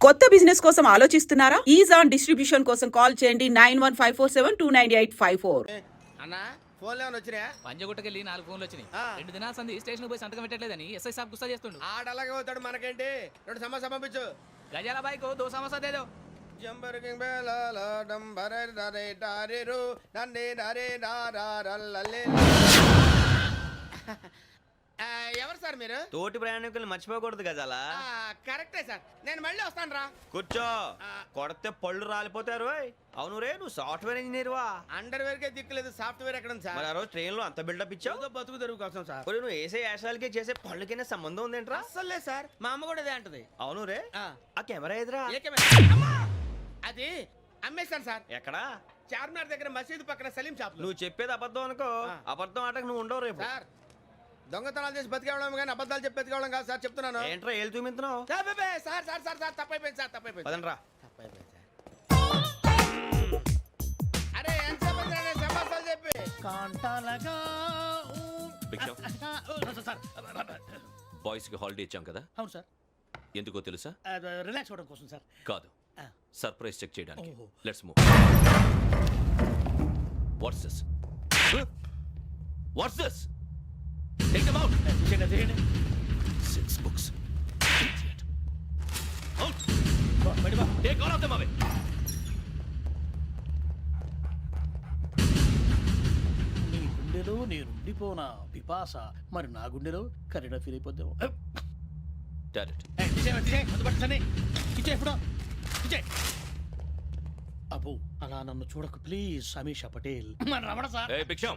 కొత్త బిజినెస్ కోసం ఆలోచిస్తున్నారా? ఈజాన్ డిస్ట్రిబ్యూషన్ కోసం కాల్ చేయండి 9154722984. అన్నా ఫోన్లో ఏమైనా వచ్చినాయా? పంజగుట్టకెళ్ళి 4 ఫోన్లు వచ్చినాయి. 2 దినాల సంది స్టేషన్ పోయి సంతకం పెట్టలేదని ఎస్ఐ సాబ్ గుస్తా చేస్తుండు. ఆడలాగే అవుతాడు, మనకేంటి? 2 సమస్య పంపించు. గజాల బైక్ 2 సమస్య దేదో. జంబరకింగ్ బేలాల డంబరే డరే డారిరు నన్నే డరే డారల్లలే. ఎవరు సార్ మీరు? తోటి ప్రయాణికులు మర్చిపోకూడదు గజాల. కరెక్టే సార్, నేను మళ్ళీ వస్తాను రా. కూర్చో, కొడితే పళ్ళు రాలిపోతారు. అవును రే, నువ్వు సాఫ్ట్వేర్ ఇంజనీర్ వా? అండర్వేర్ కే దిక్కులేదు, సాఫ్ట్వేర్ ఎక్కడ ఉంది సార్? మరి ఆ రోజు ట్రైన్ లో అంత బిల్డప్ ఇచ్చావు. బతుకు తెరుగు కోసం సార్. ఒరేయ్, నువ్వు వేసే యాశాలకి చేసే పళ్ళకైనా సంబంధం ఉందేంట్రా? అస్సలు లేదు సార్, మా అమ్మ కూడా అదే అంటది. అవును రే, ఆ ఆ కెమెరా ఎదురా? ఏ కెమెరా? అమ్మా! అది అమ్మేశాను సార్. ఎక్కడా? చార్మినార్ దగ్గర మసీదు పక్కన సలీం షాప్. నువ్వు చెప్పేది అబద్ధం అనుకో. అబద్ధం ఆటకు నువ్వు ఉండవు రేపు. సార్, దొంగతనాలు చేసి బతికేవడం కానీ అబద్ధాలు చెప్పి బతికేవడం కాదు సార్, చెప్తున్నాను. ఏంట్రా ఏళ్ళు చూపించినావు? Sir sir sir sir sir తప్పైపోయింది సార్, తప్పైపోయింది. పదండ్రా. తప్పైపోయింది సార్. అరే ఎంతసేపు సమాసాలు చెప్పి కాంటాలగా భిక్షం, సార్. బాయ్స్ కి హాలిడే ఇచ్చాం కదా, అవును సార్, ఎందుకో తెలుసా? రిలాక్స్ అవ్వడం కోసం సార్. కాదు, సర్ప్రైజ్ చెక్ చేయడానికి. ఓహో. Let's move. What's this? What's this? Take them out. తీయండి. 6 books. Idiot. Out. బయట బా. Take all of them away. నీ గుండెలో నేనుండిపోనా పిపాస, మరి నా గుండెలో కరీడా ఫీల్ అయిపోద్దాము. Got it. అబ్బో, అలా నన్ను చూడకు ప్లీజ్ సమీషా పటేల్. మన రమణ సార్. Hey, భిక్షం.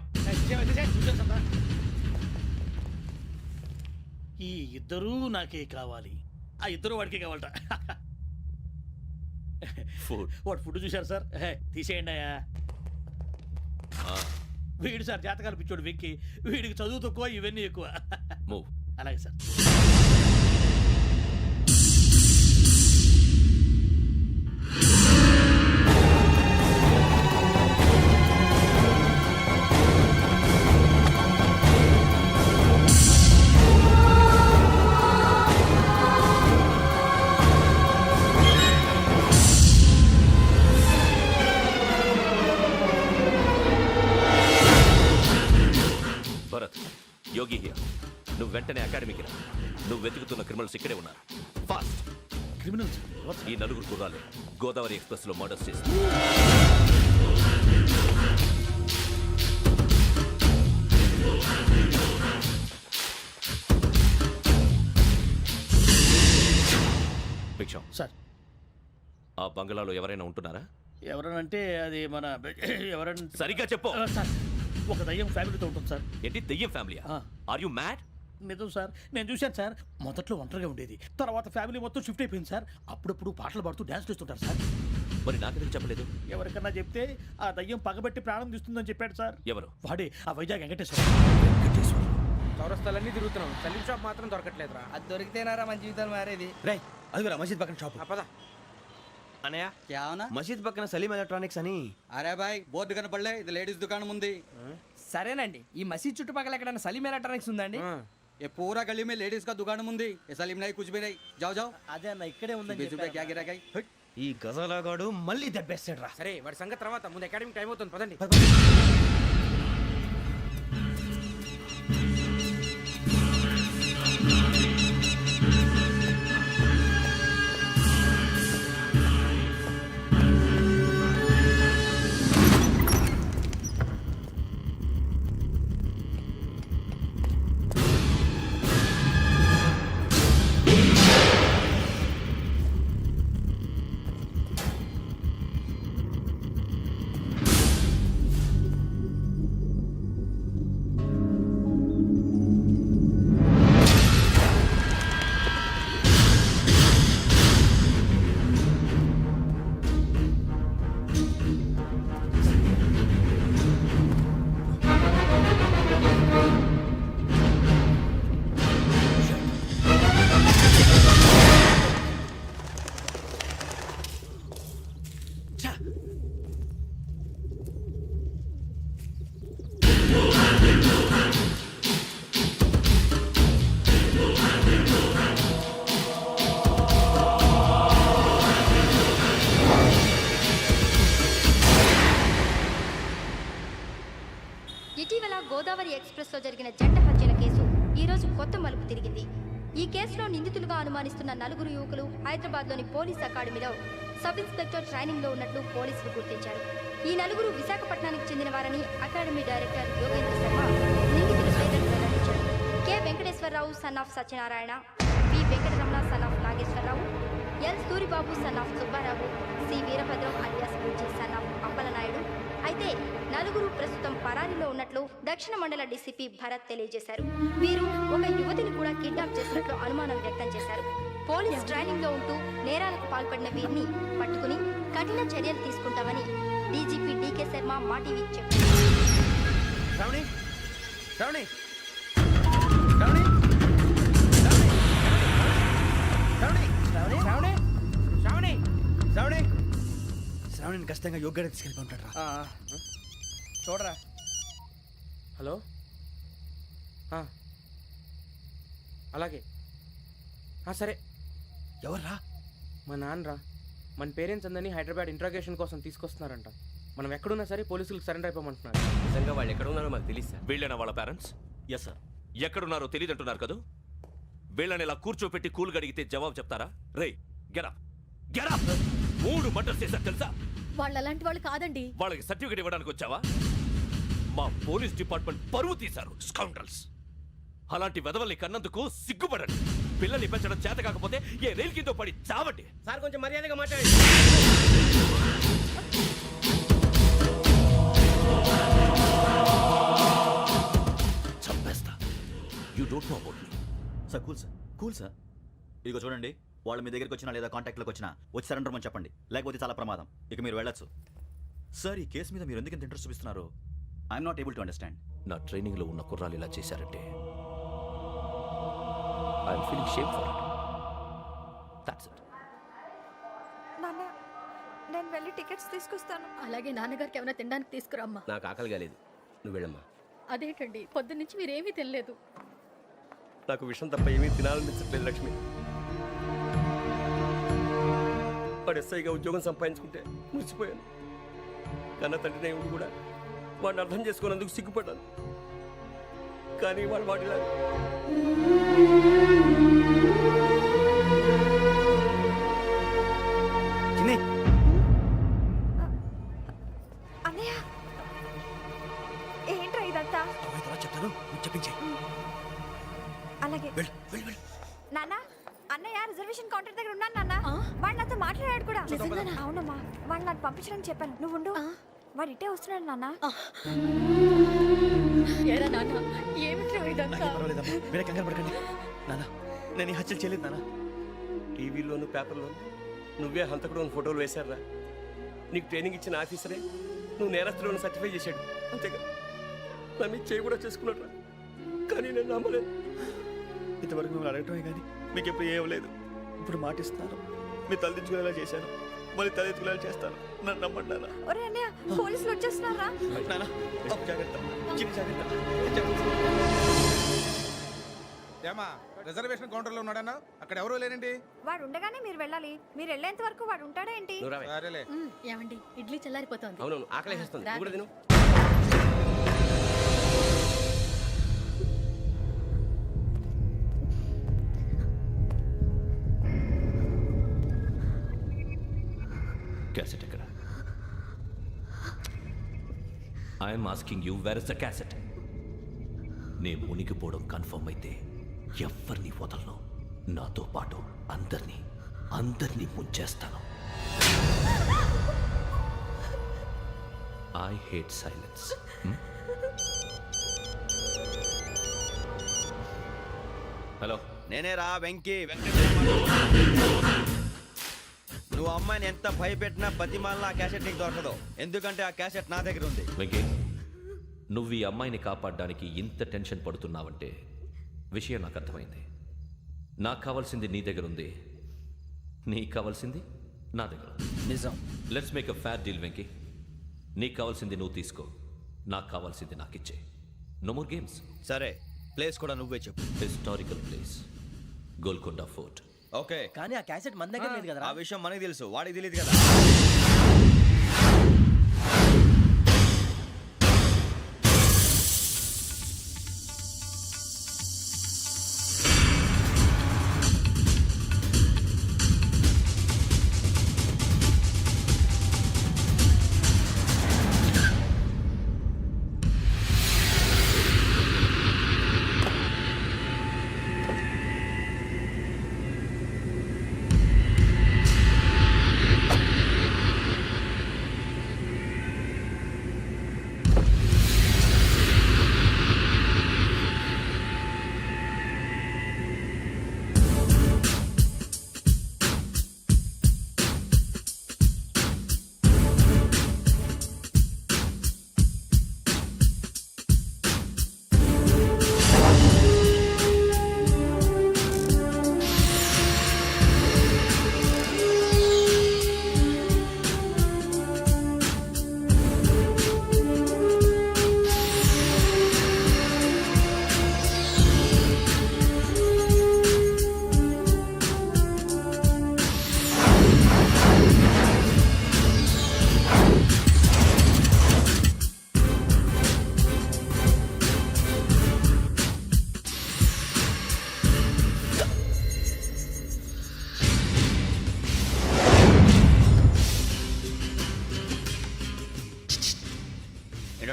ఈ ఇద్దరూ నాకే కావాలి, ఆ ఇద్దరు వాడికే కావాలట. Food. వాడు ఫుడ్ చూశారు సార్, తీసేయండి అయ్యా. వీడు సార్ జాతకాలు పిచ్చోడు వెక్కి, వీడికి చదువు తక్కువ ఇవన్నీ ఎక్కువ. Move. అలాగే సార్. Bharat, Yogi here. నువ్వు వెంటనే అకాడమీకి రా. నువ్వు వెతుకుతున్న క్రిమినల్స్ ఇక్కడే ఉన్నారు. ఫాస్ట్. క్రిమినల్స్ ఈ 4 గుర్రాలు గోదావరి ఎక్స్ప్రెస్ లో మర్డర్స్ చేసి భిక్షం, సార్. ఆ బంగ్లాలో ఎవరైనా ఉంటున్నారా? ఎవరనంటే అది మన ఎవరన్నా సరిగ్గా చెప్పు. సార్, ఒక దయ్యం ఫ్యామిలీతో ఉంటుంది సార్. ఏంటి దెయ్యం ఫ్యామిలీ? Are you mad? నిజం సార్, నేను చూశాను సార్. మొదట్లో ఒంటరిగా ఉండేది, తర్వాత ఫ్యామిలీ మొత్తం షిఫ్ట్ అయిపోయింది సార్. అప్పుడప్పుడు పాటలు పాడుతూ డ్యాన్స్ చేస్తుంటారు సార్. మరి నాకెందుకు చెప్పలేదు? ఎవరికన్నా చెప్తే ఆ దయ్యం పగబెట్టి ప్రాణం తీస్తుందని చెప్పాడు సార్. ఎవరు? వాడే ఆ వైజాగ్ వెంకటేశ్వర. చౌరస్తాలన్నీ తిరుగుతున్నాం, సలీం షాప్ మాత్రం దొరకట్లేదురా. అది దొరికితేనారా మన జీవితాలు మారేది. రేయ్, అదిగురా మసీద్ పక్కన షాప్. పద. అన్నయ్య, क्या होना? మసీద్ పక్కన సలీం ఎలక్ట్రానిక్స్ అని. అరే బాయ్, బోర్డు కనపడలే, ఇది లేడీస్ దుకాణం ఉంది. సరేనండి, ఈ మసీద్ చుట్టుపక్కల ఎక్కడైనా సలీం ఎలక్ట్రానిక్స్ ఉందండి? ये पूरा गली में लेडीज का दुकान मुंदी, ये सलीम नहीं कुछ भी नहीं. जाओ जाओ. అదే అన్న ఇక్కడే ఉందని 20 रुपए क्या गिरा गई. ఈ గజాలగాడు మళ్ళీ దెబ్బేస్తాడు రా. సరే, వాడి సంగతి తర్వాత, ముందు అకాడమిక్ టైం అవుతుంది, పదండి. ఎక్స్ప్రెస్ లో జరిగిన జంట హత్యల కేసు ఈ రోజు కొత్త మలుపు తిరిగింది. ఈ కేసులో నిందితులుగా అనుమానిస్తున్న 4 యువకులు హైదరాబాద్ లోని పోలీస్ అకాడమీలో సబ్ ఇన్స్పెక్టర్ ట్రైనింగ్ లో ఉన్నట్లు పోలీసులు గుర్తించారు. ఈ 4 విశాఖపట్నానికి చెందిన వారని అకాడమీ డైరెక్టర్ యోగేంద్ర శర్మ నిందితుల పేర్లను వెల్లడించారు. K Venkateswara Rao son of Satyanarayana, P Venkataramana son of Nageswara Rao, L Suribabu son of Subba Rao, C Veerabhadram alias Bujji son of Appalanaidu. అయితే 4 ప్రస్తుతం పరారీలో ఉన్నట్లు దక్షిణ మండల డీసీపీ భరత్ తెలియజేశారు. వీరు ఒక యువతిని కూడా కిడ్నాప్ చేసినట్లు అనుమానం వ్యక్తం చేశారు. పోలీస్ ట్రైనింగ్ లో ఉంటూ నేరాలకు పాల్పడిన వీరిని పట్టుకుని కఠిన చర్యలు తీసుకుంటామని డీజీపీ డీకే శర్మ మా టీవీకి చెప్పారు. శ్రావణి శ్రావణి శ్రావణి శ్రావణి శ్రావణి శ్రావణి శ్రావణి శ్రావణి శ్రావణిని ఖచ్చితంగా యోగ్యత తీసుకెళ్ళి ఉంటాడు రా. చూడరా. హలో అలాగే సరే. ఎవర్రా? మా నాన్నరా. మన పేరెంట్స్ అందరినీ హైదరాబాద్ ఇంట్రాగేషన్ కోసం తీసుకొస్తున్నారంట. మనం ఎక్కడున్నా సరే పోలీసులకు సరెండర్ అయిపోమంటున్నారు. నిజంగా వాళ్ళు ఎక్కడ ఉన్నారో మాకు తెలియదు సార్. వీళ్ళైనా వాళ్ళ పేరెంట్స్? Yes sir. ఎక్కడున్నారో తెలియదంటున్నారు కదా. వీళ్ళని ఇలా కూర్చోపెట్టి కూల్ గడిగితే జవాబు చెప్తారా? రే గెటప్ గెటప్. 3 మర్డర్స్ చేశారు తెలుసా? వాళ్ళు అలాంటి వాళ్ళు కాదండి. వాళ్ళకి సర్టిఫికేట్ ఇవ్వడానికి వచ్చావా? మా పోలీస్ డిపార్ట్మెంట్ పరువు తీశారు స్కౌండ్రల్స్. అలాంటి వెధవల్ని కన్నందుకు సిగ్గుపడండి. పిల్లల్ని పెంచడం చేత కాకపోతే ఏ రైలు కింద పడి చావండి. సార్ కొంచెం మర్యాదగా మాట్లాడండి. చంపేస్తా. You don't know about me. Sir cool sir. ఇదిగో చూడండి, వాళ్ళు మీ దగ్గరికి వచ్చినా లేదా కాంటాక్ట్లోకి వచ్చినా వచ్చి సరెండర్ అని చెప్పండి, లేకపోతే చాలా ప్రమాదం. ఇక మీరు వెళ్ళొచ్చు. సార్, ఈ కేసు మీద మీరు ఎందుకు ఇంత ఇంట్రెస్ట్ చూపిస్తున్నారు? I'm not able to understand. నా ట్రైనింగ్ లో ఉన్న కుర్రాలు ఇలా చేశారంటే I'm feeling shame for it. That's it. నాన్న, నేను వెళ్ళి టికెట్స్ తీసుకొస్తాను. అలాగే నాన్నగారికి ఏమైనా తినడానికి తీసుకురామ్మా. నాకు ఆకలి కాలేదు, నువ్వు వెళ్ళమ్మా. అదేంటండి, పొద్దున్నుంచి మీరేమీ తినలేదు. నాకు విషయం తప్ప ఏమీ తినాలనిపించట్లేదు లక్ష్మి. వాడు ఎస్ఐగా ఉద్యోగం సంపాదించుకుంటే మురిసిపోయాను. కన్న తండ్రినే ఉండి కూడా వాడిని అర్థం చేసుకున్నందుకు సిగ్గుపడ్డాను. కానీ వాడు వాడిలా అన్నయ్య, ఏంట్రా ఇదంతా? చెప్తాను, చెప్పించే. అలాగే నాన్న, అన్నయ్య రిజర్వేషన్ కౌంటర్ దగ్గర ఉన్నాను నాన్న. వాడు నాతో మాట్లాడాడు కూడా. అవునమ్మా, వాడు నాకు పంపించడం చెప్పాను. నువ్వు ఉండు, వాడు ఇట్టే వస్తున్నాడు నాన్న. మీరే కంగారు పడకండి నాన్న. నేను ఈ హత్యలు చేయలేదు నాన్న. టీవీలోను పేపర్లోను నువ్వే హంతకుడు అని ఫోటోలు వేశారా? నీకు ట్రైనింగ్ ఇచ్చిన ఆఫీసరే నువ్వు నేరస్తులను సర్టిఫై చేశాడు. అంతేగా నా మీద చేయి కూడా చేసుకున్నాడు. కానీ నేను నమ్మలేదు. ఇంతవరకు మిమ్మల్ని అడగటమే కానీ మీకు ఎప్పుడు ఏం లేదు. ఇప్పుడు మాటిస్తున్నాను, మీరు తలదించుకునేలా చేశాను, మళ్ళీ తలెత్తుకునేలా చేస్తాను. నన్ను నమ్మండి నాన్న. ఒరే అన్నయ్య, పోలీసులు వచ్చేస్తున్నారా? నాన్న జాగ్రత్త, చిన్న జాగ్రత్త. ఏమా రిజర్వేషన్ కౌంటర్ లో ఉన్నాడన్నా? అక్కడ ఎవరూ లేనండి. వాడు ఉండగానే మీరు వెళ్ళాలి. మీరు వెళ్ళేంత వరకు వాడు ఉంటాడా ఏంటి? సరేలే. ఏమండి, ఇడ్లీ చల్లారిపోతుంది. అవునవును, ఆకలేస్తుంది. నువ్వు కూడా తిను. క్యాసెట్ ఎక్కడ? I'm asking you, where is the cassette? నే మునిగిపోవడం కన్ఫర్మ్ అయితే ఎవ్వరిని వదలను. నాతో పాటు అందరినీ ముంచేస్తాను. I hate silence. హలో, నేనే రా వెంకీ. నువ్వు అమ్మాయిని ఎంత భయపెట్టినా బతిమాలిన ఆ క్యాసెట్ నీకు దొరకదు. ఎందుకంటే ఆ క్యాసెట్ నా దగ్గర ఉంది. వెంకీ, నువ్వు ఈ అమ్మాయిని కాపాడడానికి ఇంత టెన్షన్ పడుతున్నావంటే విషయం నాకు అర్థమైంది. నాకు కావాల్సింది నీ దగ్గర ఉంది, నీకు కావాల్సింది నా దగ్గర. నిజం. Let's make a fair deal Venky. నీకు కావాల్సింది నువ్వు తీసుకో, నాకు కావాల్సింది నాకు ఇచ్చే. No more games. సరే, ప్లేస్ కూడా నువ్వే చెప్పు. Historical place, Golconda fort. Okay, కానీ ఆ క్యాసెట్ మన దగ్గర లేదు కదా. ఆ విషయం మనకి తెలుసు, వాడికి తెలియదు కదా.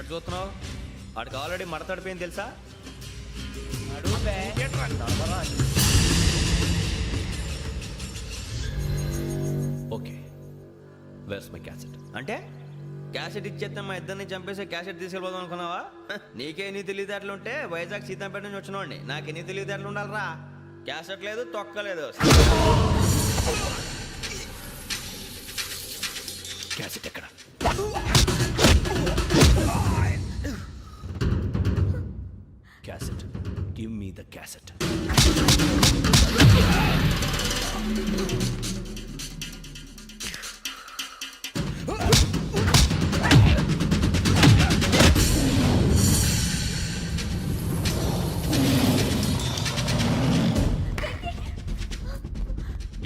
ఏంటంటే చూస్తున్నావు వాడికి ఆల్రెడీ మడతడిపోయింది తెలుసా ఓకే వేర్స్ మై క్యాసెట్? అంటే క్యాసెట్ ఇచ్చేస్తే మా ఇద్దరిని చంపేసి క్యాసెట్ తీసుకెళ్ళిపోదాం అనుకున్నావా? నీకే ఎన్ని తెలివితేటలు ఉంటే వైజాగ్ సీతంపేట నుంచి వచ్చినోడిని నాకు ఎన్ని తెలివితేటలు ఉండాలరా? క్యాసెట్ లేదు తొక్కలేదు. క్యాసెట్ ఎక్కడ? Cassette, give me the cassette.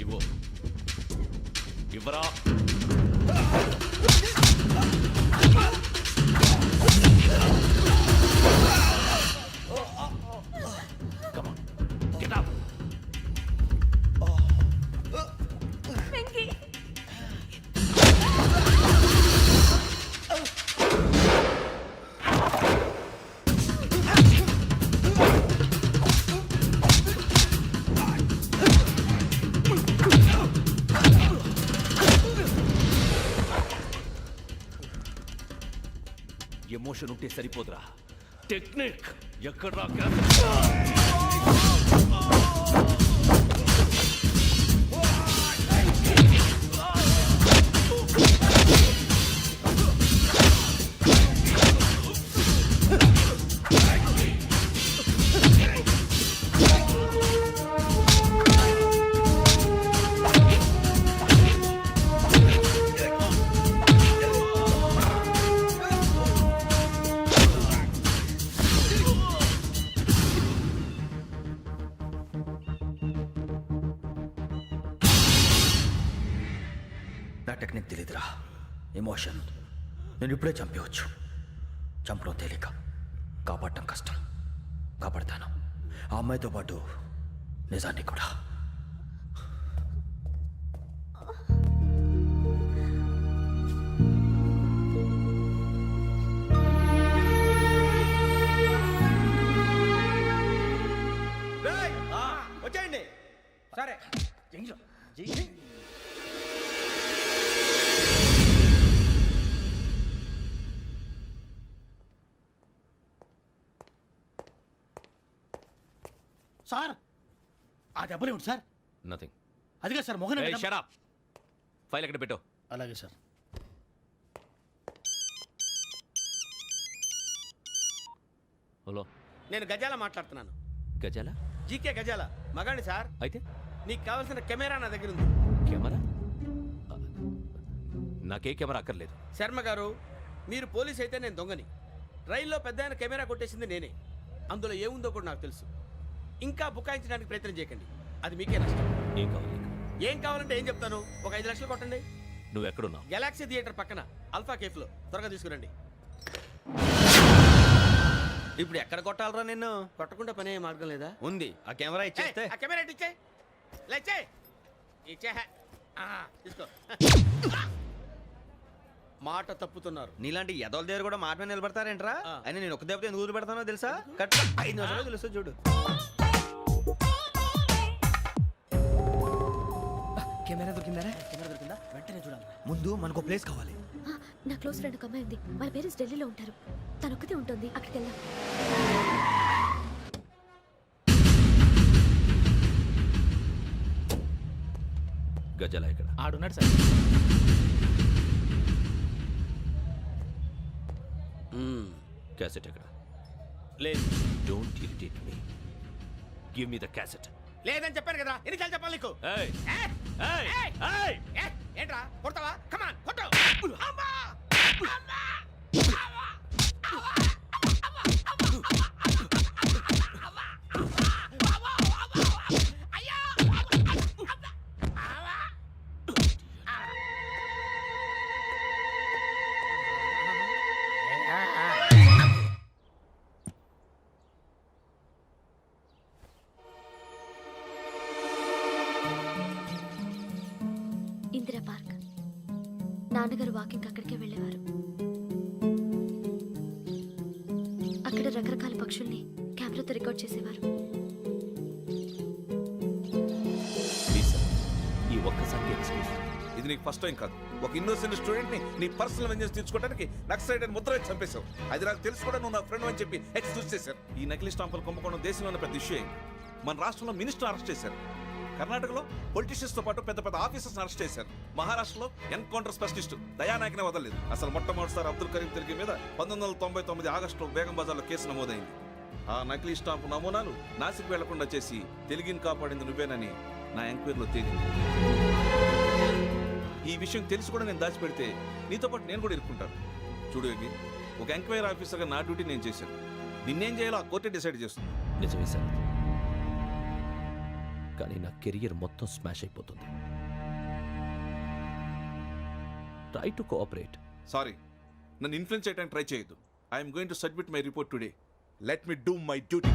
ఇవ్వు, ఇవ్వరా. Come on, get up. Emotion ఉంటే సరిపోదురా, టెక్నిక్ ఎక్కడ్రా? నా టెక్నిక్ తెలీదురా, ఎమోషన్. నేను ఇప్పుడే చంపేవచ్చు. చంపడం తేలిక, కాపాడటం కష్టం. కాపాడతాను ఆ అమ్మాయితో పాటు నిజాన్ని కూడా. వచ్చేయండి. సరే సార్ ఆ దెబ్బలు ఏమిటి సార్? నథింగ్. అదిగా సార్ మొహన్ షట్ అప్. ఫైల్ ఎక్కడ పెట్టు? అలాగే సార్. హలో, నేను గజాల మాట్లాడుతున్నాను. గజాల? జీకే గజాల మగాండి సార్. అయితే నీకు కావాల్సిన కెమెరా నా దగ్గర ఉంది. కెమెరా? నాకే కెమెరా అక్కర్లేదు. శర్మ గారు, మీరు పోలీస్ అయితే నేను దొంగని. రైల్లో పెద్ద ఆయన కెమెరా కొట్టేసింది నేనే. అందులో ఏముందో కూడా నాకు తెలుసు. ఇంకా బుకాయించడానికి ప్రయత్నం చేయకండి, అది మీకే నష్టం. ఏం కావాలి? ఏం కావాలంటే ఏం చెప్తాను. ఒక 5 లక్షలు కొట్టండి. నువ్వు ఎక్కడున్నావు? గెలాక్సీ థియేటర్ పక్కన అల్ఫా కేఫ్లో. త్వరగా తీసుకురండి. ఇప్పుడు ఎక్కడ కొట్టాలరా నిన్ను? కొట్టకుండా పనే మార్గం లేదా? ఉంది. ఆ కెమెరా ఇచ్చేస్తే. ఆ కెమెరా ఇచ్చే లేచే ఇచ్చే తీసుకో. మాట తప్పుతున్నారు. నీలాంటి ఎదల దగ్గర కూడా మాట మీద నిలబడతారేంట్రా? అని నేను ఒక దెబ్బతో ఎందుకు పెడతానో తెలుసా? కట్ 5 నిమిషాలు తెలుసు చూడు. కెమెరా దొరికిందా? వెంటనే చూడాలి. ముందు మనకు ప్లేస్ కావాలి. నా క్లోజ్ ఫ్రెండ్ ఒక అమ్మాయి ఉంది. వాళ్ళ పేరెంట్స్ ఢిల్లీలో ఉంటారు. తను ఒక్కతే ఉంటుంది. అక్కడికి వెళ్దాం. గజాల ఇక్కడ ఆడున్నాడు సార్. క్యాసెట్ ఎక్కడ? లేదు. Don't irritate me. Give me the cassette. లేదని చెప్పాను కదా, ఎన్నిసార్లు చెప్పాలి నీకు? ఏయ్ ఏయ్ ఏయ్! ఏంట్రా కొడతావా? కమాన్ కొట్టు. ఇందిరా పార్క్. నాన్నగారు వాకింగ్ అక్కడికే వెళ్ళేవారు. రకరకాల పక్షుల్ని కెమెరాతో రికార్డ్ చేసేవారు. ప్లీజ్ సార్ ఈ ఒక్కసారి ఎక్స్క్యూజ్. ఇది నీకు ఫస్ట్ టైం కాదు. ఒక ఇన్నోసెంట్ స్టూడెంట్ ని నీ పర్సనల్ వెంజెన్స్ తీర్చుకోవడానికి నక్సలైట్ అని ముద్ర వేసి చంపేశావు. అది నాకు తెలుసు కూడా నువ్వు నా ఫ్రెండ్ అని చెప్పి ఎక్స్క్యూజ్ చేశారు. ఈ నకిలీ స్టాంపులు కుంభకోణం దేశంలోనే పెద్ద ఇష్యూ అయింది. మన రాష్ట్రంలో మినిస్టర్ అరెస్ట్ చేశారు. కర్ణాటకలో పొలిటీషియన్స్ తో పాటు పెద్ద పెద్ద ఆఫీసర్స్ అరెస్ట్ చేశారు. మహారాష్ట్రలో ఎన్కౌంటర్ స్పెషలిస్ట్ దయానాయకనే వదలలేదు. అసలు మొట్టమొదటిసారి అబ్దుల్ కరీం తిరిగి మీద 1999 ఆగస్టులో బేగం బజార్లో కేసు నమోదైంది. ఆ నకిలీ స్టాంపు నమూనాలు నాసిక్ వెళ్లకుండా చేసి తెలుగుని కాపాడింది నువ్వేనని నా ఎంక్వైరీలో తేలింది. ఈ విషయం తెలిసి కూడా నేను దాచిపెడితే నీతో పాటు నేను కూడా ఇరుక్కుంటాను. చూడు యోగి, ఒక ఎంక్వైరీ ఆఫీసర్గా నా డ్యూటీ నేను చేశాను. నిన్నేం చేయాలో ఆ కోర్టే డిసైడ్ చేస్తుంది. నిజమే సార్, కానీ నా కెరియర్ మొత్తం స్మాష్ అయిపోతుంది. Try to cooperate. సారీ, నన్ను ఇన్ఫ్లుయెన్స్ చేయడానికి ట్రై చేయొద్దు. I'm going to submit my report today. Let me do my duty.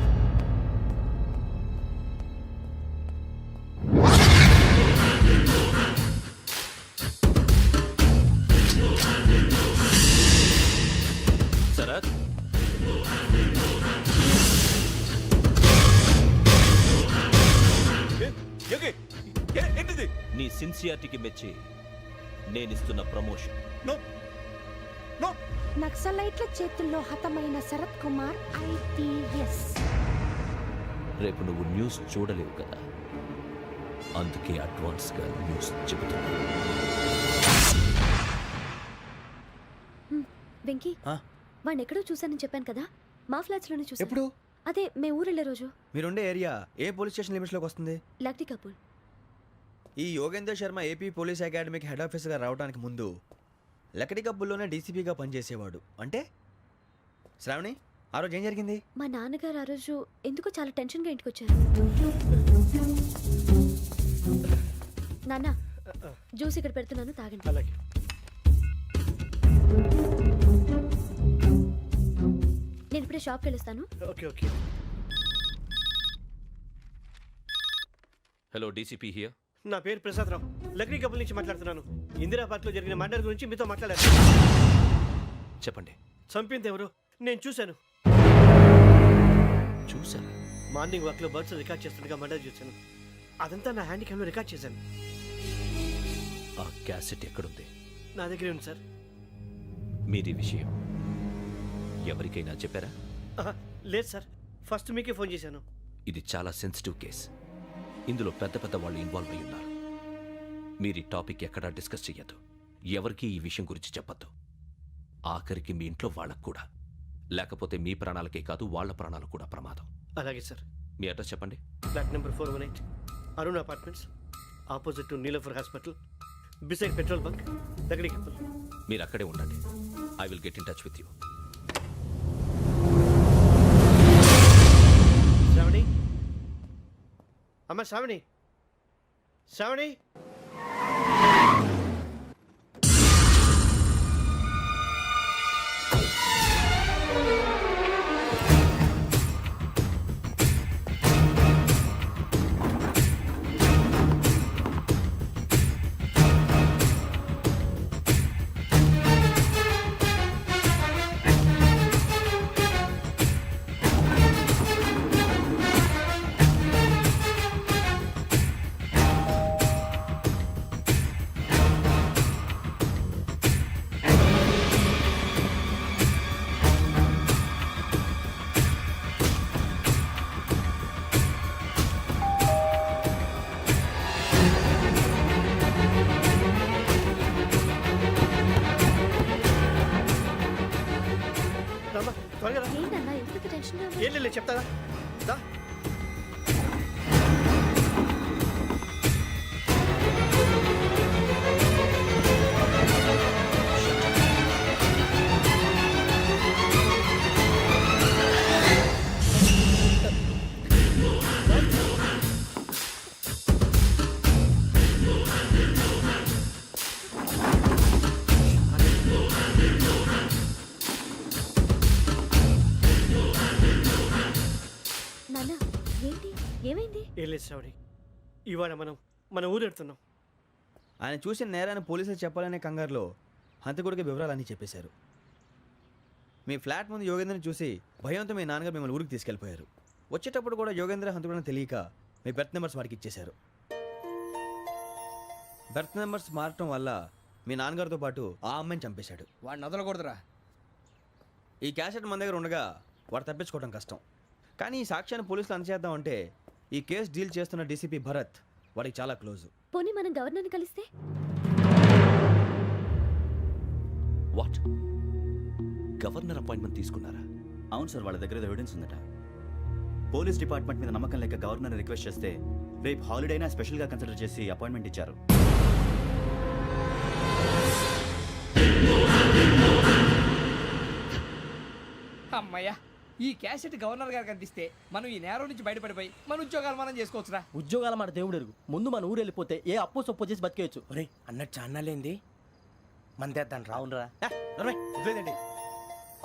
Sharath, ఏంటిది? నీ సిన్సియారిటీకి మెచ్చి నేనిస్తున్న ప్రమోషన్. No no. నక్సలైట్ల చేతుల్లో హతమైన శరత్ కుమార్ IPS. రేపు నువ్వు న్యూస్ చూడలేవు కదా, అందుకే అడ్వాన్స్గా న్యూస్ చెబుతున్నా. వెంకీ, వాడిని ఎక్కడో చూశానని చెప్పాను కదా, మా ఫ్లాట్స్ లోనే చూసాను. ఎప్పుడు? అదే మే ఊరెళ్ళే రోజు. మీరుండే ఏరియా ఏ పోలీస్ స్టేషన్ లిమిట్స్లోకి వస్తుంది? లక్టీ కపూర్. ఈ యోగేందర్ శర్మ ఏపీ పోలీస్ అకాడమీకి హెడ్ ఆఫీసర్గా రావడానికి ముందు లకడి కబ్బుల్లోనే డీసీపీగా పనిచేసేవాడు. అంటే శ్రావణి, ఆ రోజు ఏం జరిగింది? మా నాన్నగారు ఆ రోజు ఎందుకో చాలా టెన్షన్గా ఇంటికి వచ్చారు. నాన్న, జ్యూస్ ఇక్కడ పెడుతున్నాను, తాగండి. అలాగే. నేను ఇప్పుడే షాప్కి వెళ్ళొస్తాను. Okay okay. Hello, DCP here. నా పేరు ప్రసాదరావు, లక్రీ కపుల్ నుంచి మాట్లాడుతున్నాను. ఇందిరా పార్క్ లో జరిగిన మర్డర్ గురించి మీతో మాట్లాడారు. చెప్పండి. చంపింది ఎవరు? నేను చూశాను. చూశాను. మార్నింగ్ వాక్ లో బర్డ్స్ రికార్డ్ చేస్తుండగా మర్డర్ చూశాను. అదంతా నా హ్యాండ్ క్యామ్ లో రికార్డ్ చేశాను. ఆ క్యాసెట్ ఎక్కడుంది? నా దగ్గరే ఉంది సార్. మీరు ఈ విషయం ఎవరికైనా చెప్పారా? లేదు సార్, ఫస్ట్ మీకే ఫోన్ చేశాను. ఇది చాలా సెన్సిటివ్ కేస్. ఇందులో పెద్ద పెద్ద వాళ్ళు ఇన్వాల్వ్ అయి ఉన్నారు. మీరు ఈ టాపిక్ ఎక్కడా డిస్కస్ చెయ్యొద్దు. ఎవరికి ఈ విషయం గురించి చెప్పొద్దు. ఆఖరికి మీ ఇంట్లో వాళ్ళకు కూడా. లేకపోతే మీ ప్రాణాలకే కాదు, వాళ్ళ ప్రాణాలు కూడా ప్రమాదం. అలాగే సార్. మీ అడ్రస్ చెప్పండి. Flat number 418, Arun apartments, opposite to Niloufer hospital, beside petrol bunk, Lakdikapul. మీరు అక్కడే ఉండండి. I will get in touch with you. Shravani, అమ్మ శ్రావణి, శ్రావణి. త్వరగా రా. ఏంటన్నా ఎందుకు టెన్షన్? ఏం లేదు, చెప్తారా? దా. నాన్న, ఏంటి, ఏమైంది? ఏం లేదు శ్రావణి, ఇవాళ మనం మన ఊరు వెళ్తున్నాం. ఆయన చూసిన నేరాన్ని పోలీసులు చెప్పాలనే కంగారులో హంతకుడికి వివరాలన్నీ చెప్పేశారు. మీ ఫ్లాట్ ముందు యోగేంద్రని చూసి భయంతో మీ నాన్నగారు మిమ్మల్ని ఊరికి తీసుకెళ్ళిపోయారు. వచ్చేటప్పుడు కూడా యోగేంద్ర హంతకుడని తెలియక మీ బెర్త్ నెంబర్స్ వాడికి ఇచ్చేశారు. బెర్త్ నెంబర్స్ మారటం వల్ల మీ నాన్నగారితో పాటు ఆ అమ్మాయిని చంపేశాడు. వాడిని వదలకూడదురా. ఈ క్యాసెట్ మన దగ్గర ఉండగా వాడు తప్పించుకోవడం కష్టం. కానీ ఈ సాక్ష్యాన్ని పోలీసులు అందజేద్దామంటే ఈ కేసు డీల్ చేస్తున్న డీసీపీ భరత్ వాడికి చాలా క్లోజ్. పోనీ మనం గవర్నర్ని కలిస్తే? వాట్? గవర్నర్ అపాయింట్మెంట్ తీసుకున్నారా? అవును సార్, వాళ్ళ దగ్గర ఎవిడెన్స్ ఉందట. పోలీస్ డిపార్ట్మెంట్ మీద నమ్మకం లేక గవర్నర్ రిక్వెస్ట్ చేస్తే రేపు హాలిడేనా స్పెషల్గా కన్సిడర్ చేసి అపాయింట్మెంట్ ఇచ్చారు. అమ్మయ్యా, ఈ క్యాసెట్ గవర్నర్ గారికి అందిస్తే మనం ఈ నేరం నుంచి బయటపడిపోయి మన ఉద్యోగాలు మనం చేసుకోవచ్చురా. ఉద్యోగాల మాట దేవుడు ఎరుగు. ముందు మన ఊరు వెళ్ళిపోతే ఏ అప్పు సొప్పు చేసి బతికేయచ్చు. ఒరే అన్నట్టు చాన్నాలేంది మందేద్దాం అవునరా. వదిలేదండి.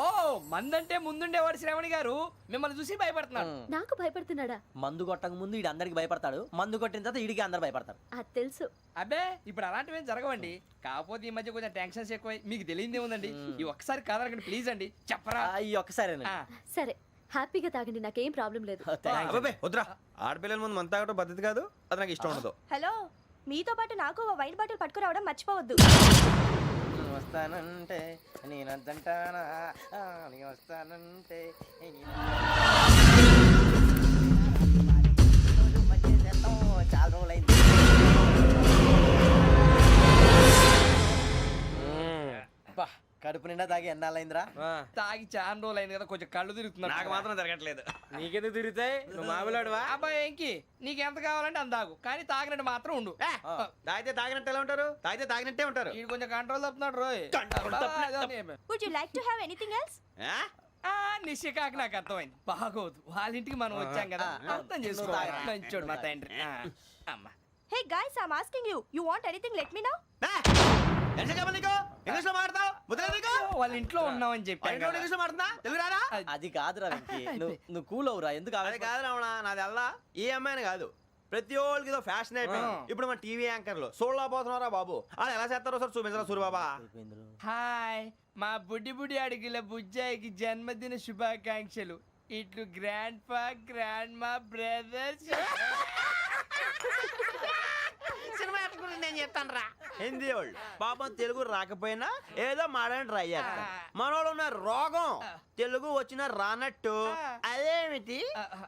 ఓ మందంటే ముందుండేవాడు శ్రావణి గారు మిమ్మల్ని చూసి భయపడుతున్నాడు. నాకు భయపడుతున్నాడా? మందు కొట్టక ముందు ఈడు అందరికి భయపడతాడు, మందు కొట్టిన తర్వాత ఈడికి అందరు భయపడతారు. అది తెలుసు. అబ్బే ఇప్పుడు అలాంటివి ఏం జరగవండి. కాకపోతే ఈ మధ్య కొంచెం టెన్షన్స్ ఎక్కువై మీకు తెలియదే ఉందండి. ఈ ఒక్కసారి కాదనకండి ప్లీజ్ అండి, చెప్పరా. ఈ ఒక్కసారి సరే హ్యాపీగా తాగండి, నాకేం ప్రాబ్లం లేదు. అబ్బాబే వద్దురా, ఆడపిల్లల ముందు మంత తాగడం పద్ధతి కాదు, అది నాకు ఇష్టం ఉండదు. హలో, మీతో పాటు నాకు వైన్ బాటిల్ పట్టుకురావడం మర్చిపోవద్దు. వస్తానంటే నేనంటానా, వస్తానంటే చాలా రోజులైంది. కడుపు నిండా తాగి ఎన్నాళ్ళైందిరా? తాగి చాలా రోజులు అయింది కదా, కొంచెం కళ్ళు తిరుగుతున్నాడు. నాకు మాత్రం జరగట్లేదు. నీకెందుకు తిరుగుతాయి? నువ్వు మామూలుడువా? అబ్బాయి ఏంకి నీకు ఎంత కావాలంటే అంత తాగు, కానీ తాగినట్టు మాత్రం ఉండు. తాగితే తాగినట్టు ఎలా ఉంటారు? తాగితే తాగినట్టే ఉంటారు. వీడు కొంచెం కంట్రోల్ తప్పుతున్నాడు రోయ్. Would you like to have anything else? నిశ్చికాకి నాకు అర్థమైంది. బాగోదు, వాళ్ళ ఇంటికి మనం వచ్చాం కదా, అర్థం చేసుకోవాలి. మంచోడు మా తండ్రి. అమ్మ hey guys, I am asking you, you want anything let me know. English లో మాట్లాడతావు? వాళ్ళ ఇంట్లో ఉన్నామని చెప్పాను. ఇంగ్లీష్ లో మాట్లాడుతున్నా? తెలుగు రాదా? అది కాదురా వెంకీ, నువ్వు కూల్ అవురా. ఎందుకు అది కాదు రావణా, నాది అల్లా ఈ అమ్మాయిని కాదు, ప్రతి ఒళ్ళకి ఏదో ఫ్యాషన్ అయిపోయింది. ఇప్పుడు మన టీవీ యాంకర్లు సోళ్ళ పోతున్నారా బాబు, వాళ్ళు ఎలా చేస్తారో సార్ చూపించరా సూరిబాబా. హాయ్, మా బుడ్డి బుడి అడిగిల బుజ్జాయికి జన్మదిన శుభాకాంక్షలు. ఇట్లు గ్రాండ్ ఫా గ్రాండ్ మా బ్రదర్స్. నేను చెప్తాను రా. హిందీ వాళ్ళు పాపం తెలుగు రాకపోయినా ఏదో మాడని ట్రై చేస్తారు. మనోళ్ళు ఉన్న రోగం తెలుగు వచ్చిన రానట్టు అదేమిటి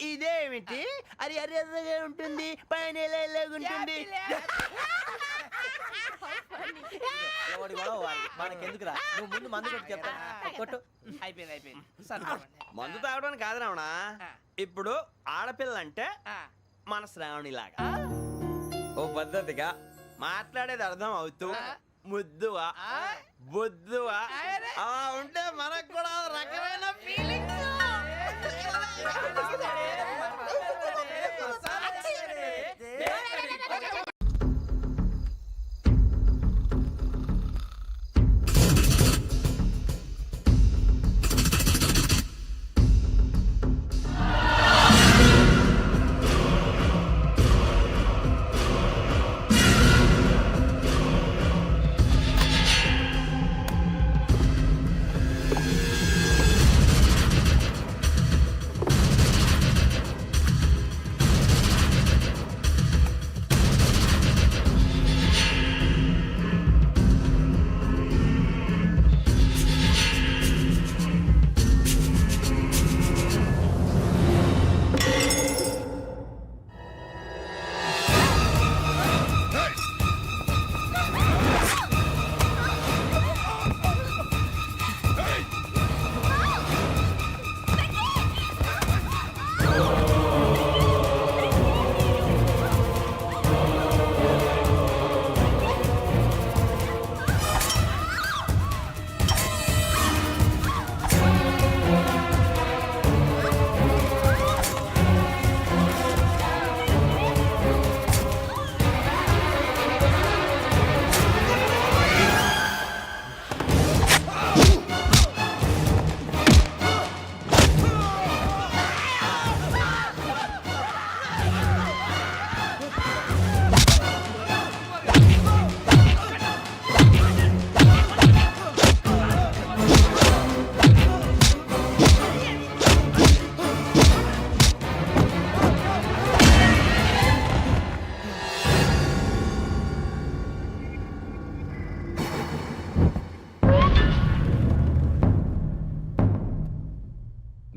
ఇదేమిటి అది అరిగా ఉంటుంది, పైన ఉంటుంది. మనకెందుకురా, నువ్వు ముందు మందు కొట్టి చెప్తా. కొట్టు. అయిపోయింది. మందు తాగడానికి కాదు రావణ, ఇప్పుడు ఆడపిల్ల అంటే మన శ్రావణిలాగా ఓ పద్ధతిగా మాట్లాడేది అర్థం అవుతూ ముద్దువా బొద్దువా అలా ఉంటే మనకు కూడా రకమైన ఫీలింగ్.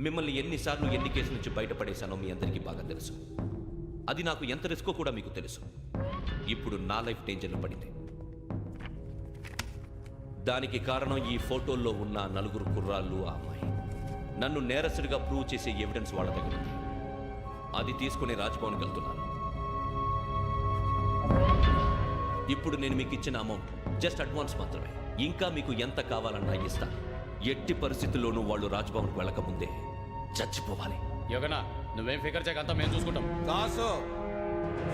మిమ్మల్ని ఎన్నిసార్లు ఎన్ని కేసుల నుంచి బయటపడేశానో మీ అందరికీ బాగా తెలుసు. అది నాకు ఎంత రిస్కో కూడా మీకు తెలుసు. ఇప్పుడు నా లైఫ్ డేంజర్లో పడింది. దానికి కారణం ఈ ఫోటోల్లో ఉన్న 4 కుర్రాళ్ళు, ఆ అమ్మాయి. నన్ను నేరస్తుడిగా ప్రూవ్ చేసే ఎవిడెన్స్ వాళ్ళ దగ్గర ఉంది. అది తీసుకుని రాజ్భవన్కి వెళ్తున్నాను. ఇప్పుడు నేను మీకు ఇచ్చిన అమౌంట్ జస్ట్ అడ్వాన్స్ మాత్రమే. ఇంకా మీకు ఎంత కావాలన్నా ఇస్తాను. ఎట్టి పరిస్థితుల్లోనూ వాళ్ళు రాజ్భవన్కి వెళ్ళకముందే చచ్చిపోవాలి. యోగనా నువ్వేం ఫికర్ చేయక అంతా మేము చూసుకుంటాం. దాసు,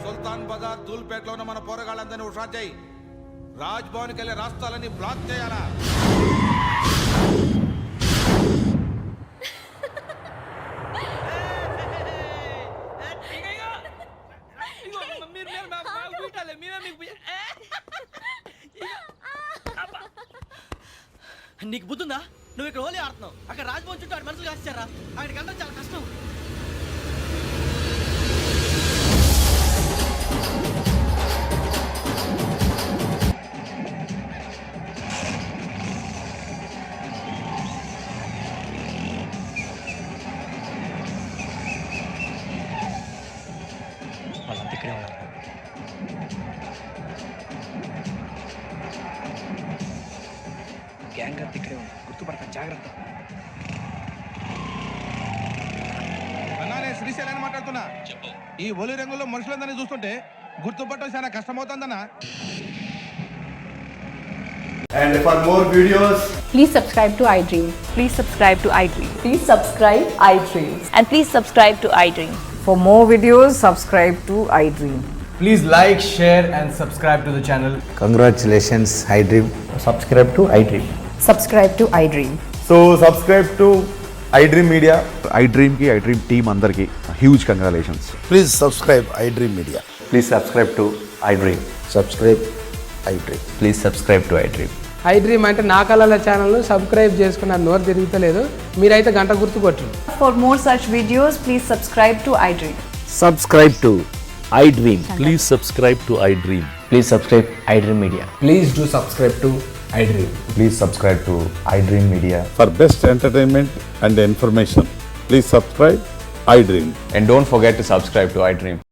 సుల్తాన్ బజార్ ధూల్పేటలో ఉన్న మన పోరగాళ్ళందరినీ ఉషార్ చేయి. రాజ్ భవన్కి వెళ్ళే రాష్ట్రాలని బ్లాక్ చేయాలా? నీకు బుద్ధుందా? నువ్వు ఇక్కడ హోలీ ఆడుతున్నావు, అక్కడ రాజ్భవన్ చుట్టూ ఆడు మనుషులు కాల్చారా? అక్కడికి వెళ్ళడం చాలా కష్టం. వాళ్ళంతా ఇక్కడే ఉన్నారు. గ్యాంగ్ అంతా ఇక్కడే ఉంది, గుర్తుపడతాను, జాగ్రత్త. అన్నానే శ్రీశైలాన్ని మాట్లాడుతున్నా. ఈ ఒలి రంగుల్లో మనుషులందరినీ చూస్తుంటే గుర్తుపట్టడం చాలా కష్టమవుతుందన్నా. And for more videos, Please subscribe to iDream. Please subscribe to iDream. Please subscribe iDream. And please subscribe to iDream. For more videos, subscribe to iDream. Please like, share and subscribe to the channel. congratulations, iDream. Subscribe to iDream. Subscribe to iDream. So subscribe to iDream Media. iDream కి iDream team అందరికి huge congratulations. Please subscribe iDream Media. Please subscribe to iDream. Subscribe iDream. Please subscribe to iDream. iDream అంటే నా కళల channel subscribe చేసుకున్న నోరు తిరుగుతలేదు. మీరైతే గంట గుర్తు కొట్టండి. For more such videos, please subscribe to iDream. Subscribe to iDream. Please subscribe to iDream. Please subscribe iDream Media. Please do subscribe to iDream. Please subscribe to iDream Media. For best entertainment and information please subscribe iDream. And don't forget to subscribe to iDream.